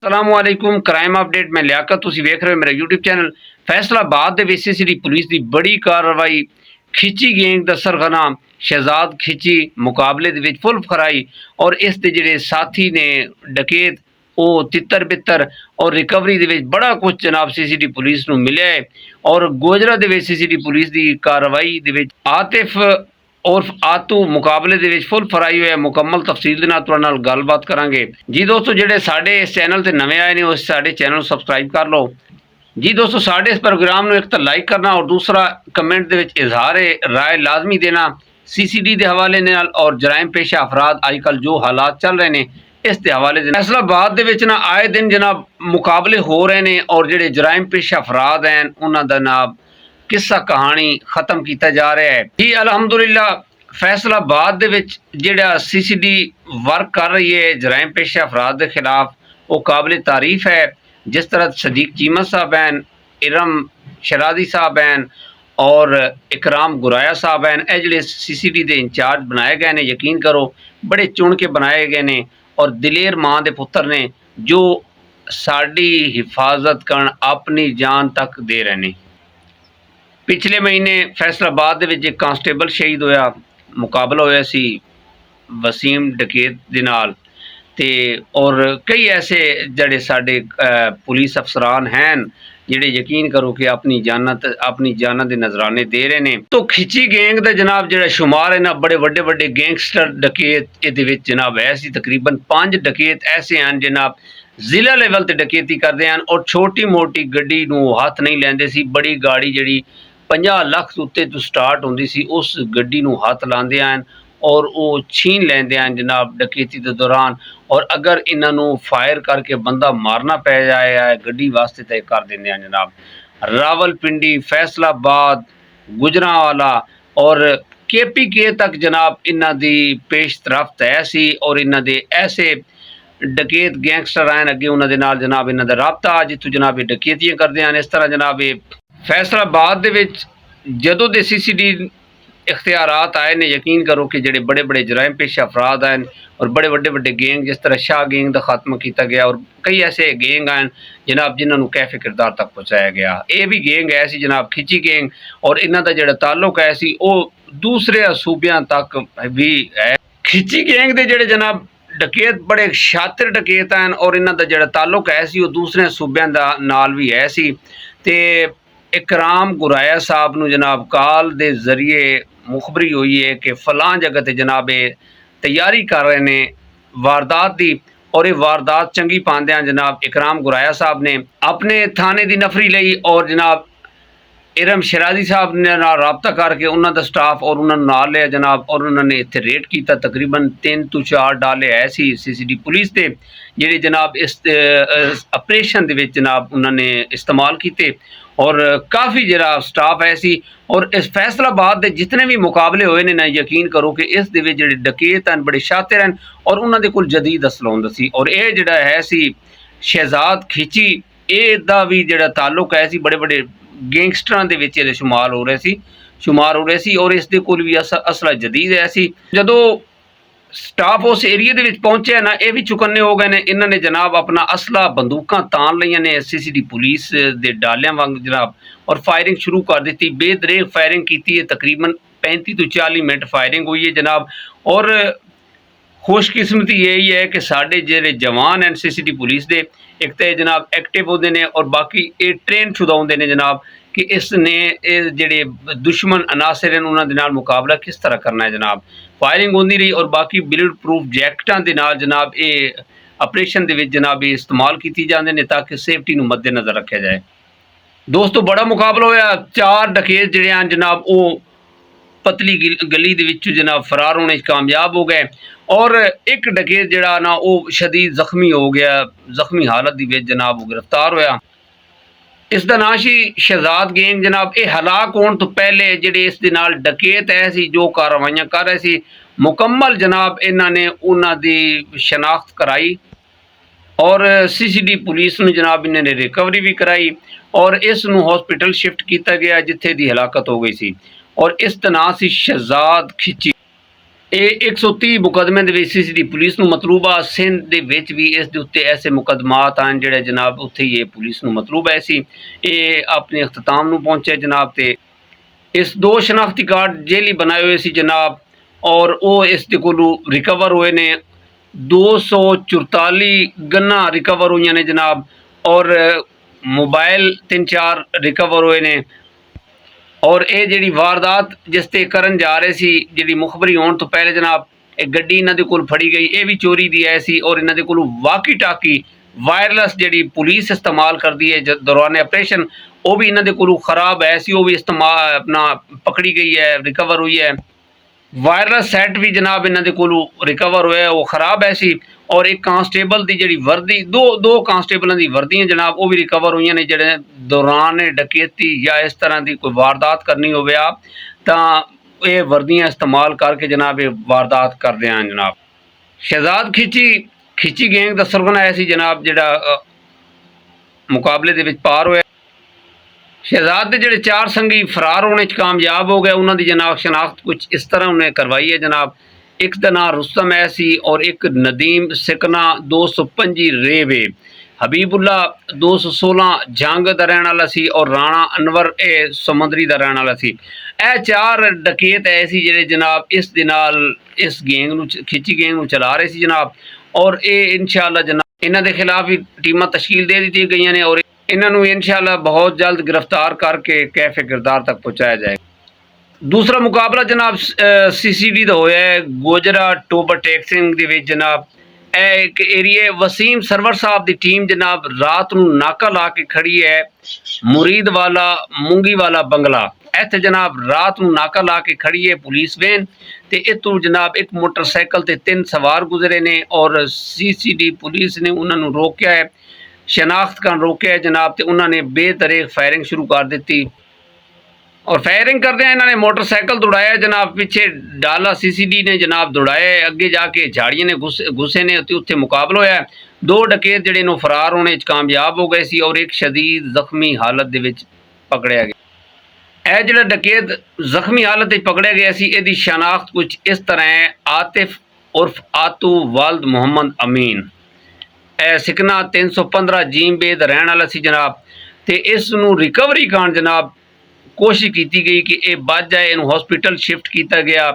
असलामुअलैकुम crime update मैं लियाकत तुसी वेख रहे हो मेरा यूट्यूब चैनल फैसलाबाद दे विच सीसीडी पुलिस की बड़ी कार्रवाई खिची गैंग दा सरगना शहजाद खिची मुकाबले दे विच फुल फराई और इस दे जिहड़े साथी ने डकैत वो तितर बितर और रिकवरी दे विच बड़ा कुछ जनाब सीसीडी पुलिस नूं मिलिया है और गोजरा दे विच सीसीडी पुलिस की कार्रवाई दे विच आतिफ और आतू मुकाबले दे विच फुल फराई हुआ मुकम्मल तफसील दे नाल तुहाडे नाल गलबात करांगे जी दोस्तों जिहड़े साडे इस चैनल ते नवे आए ने उस साडे चैनल सबसक्राइब कर लो जी दोस्तों साडे इस प्रोग्राम नूं एक तो लाइक करना और दूसरा कमेंट दे विच इजहार राय लाजमी देना सीसीडी के हवाले नाल और जराइम पेशा अफराद अजकल जो हालात चल रहे हैं इस दे हवाले दे फैसलाबाद दे विच ना आए दिन जनाब मुकाबले हो रहे हैं और जिहड़े जराइम पेशा अफराद हैं उन्हां दा नाम किस्सा कहानी खत्म किया जा रहा है जी अलहमदुलिल्लाह फैसलाबाद दे विच जिहड़ा सीसीडी वर्क कर रही है जराइम पेशा अफराद के खिलाफ वो काबिल तारीफ है। जिस तरह सदीक चीमा साहब हैं, इरम शरादी साहब हैं और इकराम गुराया साहब हैं, ये जिहड़े सीसीडी के इंचार्ज बनाए गए ने यकीन करो बड़े चुन के बनाए गए ने और दिलेर मां के पुत्र ने जो साडी हिफाजत करन अपनी जान तक दे रहे हैं। पिछले महीने फैसलाबाद दे विच एक कांस्टेबल शहीद होया मुकाबला होया सी वसीम डकैत दे नाल ते और कई ऐसे जड़े साडे पुलिस अफसरान हैं जिहड़े यकीन करो कि अपनी जाना दे नजराने दे रहे ने। तो खिची गैंग दा जनाब जिहड़ा शुमार है ना बड़े वड्डे वड्डे गैंगस्टर डकैत इहदे विच जनाब ऐसी तकरीबन 5 डकैत ऐसे हैं जनाब जिला लेवल ते डकैती करते हैं और छोटी मोटी गड्डी नूं हथ नहीं लैंदे सी। बड़ी गाड़ी जिहड़ी 50 ਲੱਖ उत्ते तो स्टार्ट होंदी सी उस गड्डी नूं हथ लांदे हैं और वो छीन लेंदे हैं जनाब डकैती के दौरान। और अगर इन्हां नूं फायर करके बंदा मारना पै जाए है गड्डी वास्ते तय कर देंदे हैं जनाब। रावलपिंडी फैसलाबाद गुजरांवाला और KPK तक जनाब इन्हां दी पेश रफ्त है सी और इन्हां दे ऐसे डकैत गैंगस्टर हैं अगे उन्हां दे नाल जनाब इन्हां दा राबता जित्थों जनाब ये डकैतियां करदे हैं। इस तरह जनाब ये फैसलाबाद दे विच जदों दे सीसीडी इख्तियारात आए ने यकीन करो कि जिहड़े बड़े बड़े जराइम पेशा अफराद हैं और बड़े वड्डे वड्डे गैंग जिस तरह शाह गैंग का खात्मा किया गया और कई ऐसे गैंग हैं जनाब जिन्होंने कैफे किरदार तक पहुँचाया गया। ये भी गैंग है सी जनाब खिची गैंग और इन्हों का जो ताल्लुक है सी वो दूसरे सूबियां तक भी है। खिची गैंग के जोड़े जनाब डकैत बड़े शातिर डकैत हैं और इन्हों का जो ताल्लुक है सी वो दूसरे सूबियां दा नाल भी है सी। ते इकराम गुराया साहब नूं जनाब काल दे जरिए मुखबरी हुई है कि फलां जगह ते जनाब तैयारी कर रहे ने वारदात की और ये वारदात चंगी पांदे हैं जनाब इकराम गुराया साहब ने अपने थाने की नफरी लई और जनाब इरम शरादी साहब ने रबता करके उन्हों का स्टाफ और उन्होंने नाल लिया जनाब और उन्होंने इत्थे रेड किया। तकरीबन 3 ਤੋਂ 4 डाले है सी सीसीडी पुलिस के जिहड़े जनाब इस ऑपरेशन दे विच जनाब उन्होंने इस्तेमाल किए और काफ़ी जरा स्टाफ है सी। और इस फैसलाबाद के जितने भी मुकाबले होए ने ना यकीन करो कि इस दे विच जिहड़े डकैत हैं बड़े शातिर हैं और उन्होंने दे कोल जदीद असला हुंदा सी और ये जिहड़ा है सी शहजाद खिची इहदा भी जिहड़ा ताल्लुक है सी बड़े बड़े गैंगस्टरां दे विच शुमार हो रहे सी और इस दे कोल भी असला जदीद है सी। जदों स्टाफ उस एरिए दे विच पहुंचे ना ये भी चुकन्ने हो गए ने इन्होंने जनाब अपना असला बंदूकां तान लईआं ने सीसीडी पुलिस दे डालियां वांग जनाब और फायरिंग शुरू कर दी। बेदरेग फायरिंग की है तकरीबन 35 ਤੋਂ 40 मिनट फायरिंग हुई है जनाब। और खुशकिस्मती यही है कि साढ़े जो जवान हैं सीसीडी पुलिस के एक तो जनाब एक्टिव होते हैं और बाकी ये ट्रेन शुदा होंगे ने जनाब कि इसने जोड़े दुश्मन अनासर हैं उन्होंने नाल मुकाबला किस तरह करना है जनाब। फायरिंग होती रही और बाकी बुलेट प्रूफ जैकटां दे नाल जनाब ये ऑपरेशन दे विच जनाब ये इस्तेमाल की जाते हैं ताकि सेफ्टी नूं मद्देनज़र रखा जाए। दोस्तों बड़ा मुकाबला होया 4 डकैत जिहड़े हैं जनाब वो पतली गली दे विच जनाब फरार होने कामयाब हो गए और एक डकैत जिहड़ा ना वो शदीद जख्मी हो गया जख्मी हालत दी विच जनाब वो गिरफ्तार होया। इसका नाम सी शहजाद गैंग जनाब। ये हलाक होने तो पहले जिहड़े इस दे नाल डकैत है सी जो कार्रवाइयां कर रहे सी मुकम्मल जनाब इन्हां ने उन्हां दी शनाख्त कराई और सीसीडी पुलिस नूं जनाब इन्होंने रिकवरी भी कराई और इस नूं हॉस्पिटल शिफ्ट किया गया जिथे दी हलाकत हो गई सी और इस दा नाम सी शहजाद खिची। ਇਹ 130 ਮੁਕੱਦਮੇ ਦੇ ਵਿੱਚ ਸੀਸੀਡੀ ਪੁਲਿਸ ਨੂੰ ਮਤਲੂਬਾ ਸਿੰਧ ਦੇ ਵਿੱਚ ਵੀ ਇਸ ਦੇ ਉੱਤੇ ਐਸੇ ਮੁਕੱਦਮਾਤ ਹਨ ਜਿਹੜੇ ਜਨਾਬ ਉੱਥੇ ਹੀ ਇਹ ਪੁਲਿਸ ਨੂੰ ਮਤਲੂਬ ਹੈ ਸੀ। ਇਹ ਆਪਣੇ ਅਖਤਾਮ ਨੂੰ ਪਹੁੰਚੇ ਜਨਾਬ। ਤੇ ਇਸ 2 ਸ਼ਨਾਖਤੀ ਕਾਰਡ ਜੇਲੀ ਬਣਾਏ ਹੋਏ ਸੀ ਜਨਾਬ, ਔਰ ਉਹ ਇਸ ਦੇ ਕੋਲੋਂ ਰਿਕਵਰ ਹੋਏ ਨੇ। 244 ਗੰਨਾਂ ਰਿਕਵਰ ਹੋਈਆਂ ਨੇ ਜਨਾਬ, ਔਰ मोबाइल 3-4 रिकवर होए ने। और ये जी वारदात जिस ते करन जा रहे सी, जी मुखबरी होने तो पहले जनाब एक गड्डी इन्हां दे कोल फड़ी गई, ये भी चोरी दी है सी। और इन्हां दे कोल वाकी टाकी वायरलेस जी पुलिस इस्तेमाल करती है दौरान ऑपरेशन, वो भी इन्हां दे कोल खराब है सी, वो भी इस्तेमाल अपना पकड़ी गई है, रिकवर हुई है। वायरलेस सैट भी जनाब इन्हां दे कोल रिकवर होया, वो खराब है सी। और एक कांस्टेबल की जी वर्दी, दो कांस्टेबलों की वर्दियाँ जनाब वो भी रिकवर हुई ने, जेडे दौरान डकैती या इस तरह की कोई वारदात करनी हो तो ये वर्दियाँ इस्तेमाल करके जनाब ये वारदात करते हैं जनाब। शहजाद खिची गैंग का सरगना है सी जनाब, जोड़ा मुकाबले के पार होया। शहजाद के जोड़े 4 संगी फरार होने कामयाब हो गए, उन्होंने जनाब शनाख्त कुछ इस तरह उन्हें करवाई है जनाब। एक का नाम रुस्तम है सी, और एक नदीम सिकना 225 रेवे, हबीबुल्ला 216 जंग का रहने वाला सी, और राणा अनवर ए समुद्री का रहने वाला सी। यह 4 डकैत ऐसी जेडे जनाब इस दे नाल इस गैंग नूं खिची गैंग नूं चला रहे सी जनाब। और ये इंशाअल्लाह जनाब इन्हां दे खिलाफ भी टीमां तश्कील दे दी गई ने, और इन्हां नूं इंशाअल्लाह बहुत जल्द गिरफ्तार करके कैफे किरदार तक पहुँचाया जाएगा। दूसरा मुकाबला जनाब CCD का होया है गोजरा टोबर टैक्सिंग दे विच जनाब। एक एरिए वसीम सरवर साहब की टीम जनाब रात नूं नाका ला के खड़ी है मुरीद वाला मूंगी वाला बंगला। इत्थे जनाब रात नूं नाका ला के खड़ी है पुलिस वैन, ते इत्थों जनाब एक मोटरसाइकिल ते 3 सवार गुजरे ने, और CCD पुलिस ने उन्होंने रोकया है, शनाख्त कर रोकया है जनाब। तो उन्होंने बेतरेक फायरिंग शुरू कर दी, और फायरिंग करते हैं इन्होंने मोटरसाइकिल दौड़ाया जनाब। पीछे डाला CCD ने जनाब दौड़ाया, अगे जाके झाड़ियां ने घुसे ने, उत्थे मुकाबला होया। 2 डकैत जिहड़े ने फरार होने कामयाब हो गए सी, और एक शदीद जख्मी हालत दे विच पकड़िया गया। यह जिहड़ा डकैत जख्मी हालत में पकड़िया गया सी, इहदी शनाख्त कुछ इस तरह है, आतिफ उर्फ आतू वालद मुहम्मद अमीन, सिकना 315 जीम बे दा रहने वाला सी जनाब। तो इस नूं रिकवरी करन जनाब कोशिश की गई कि यह बच जाए, इन हॉस्पिटल शिफ्ट किया गया,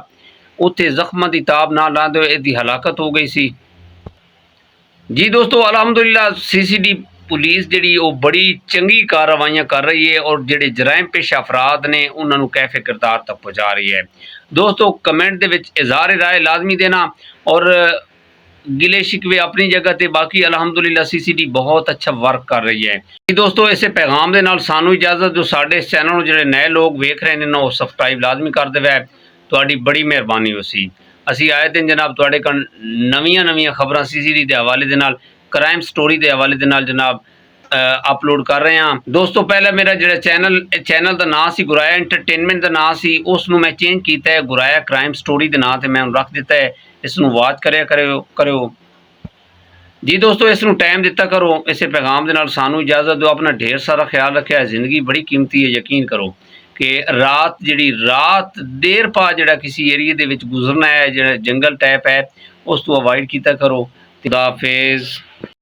उत्थे जख्मां की ताब ना लाते हुए इसकी हलाकत हो गई सी जी। दोस्तों अलहमदुलिल्लाह CCD पुलिस जी वो बड़ी चंगी कार्रवाइयाँ कर रही है, और जोड़े जराइम पेशा अफराद ने उन्होंने कैफे किरदार तक पहुँचा रही है। दोस्तों कमेंट के इजहार राय लाजमी देना, और गिले शिकवे अपनी जगह ते, बाकी अलहमदुलिल्लाह CCD बहुत अच्छा वर्क कर रही है जी। दोस्तों इसे पैगाम के नाल सानू इजाजत, जो साडे इस चैनल में जो नए लोग वेख रहे हैं वो सबसक्राइब लाजमी कर देवे, तुहाडी बड़ी मेहरबानी होसी। असी आए दिन जनाब तुहाडे कोल नवीं खबरां CCD के हवाले दे नाल, क्राइम स्टोरी के हवाले दे नाल जनाब अपलोड कर रहे हैं। दोस्तों पहले मेरा जो चैनल का नाम से गुराया एंटरटेनमेंट का नाम से, उसनू मैं चेंज किया है गुराया क्राइम स्टोरी के नाम से मैं रख दिता है। इसनू वॉच करो जी। दोस्तों इसनू टाइम दिता करो। इस पैगाम के नाल सानू इजाजत दो, अपना ढेर सारा ख्याल रखा। जिंदगी बड़ी कीमती है, यकीन करो कि रात देर पा जो किसी एरिए के गुजरना है, जो जंगल टाइप है, उस तो अवॉइड किया करो। खुदा हाफिज़।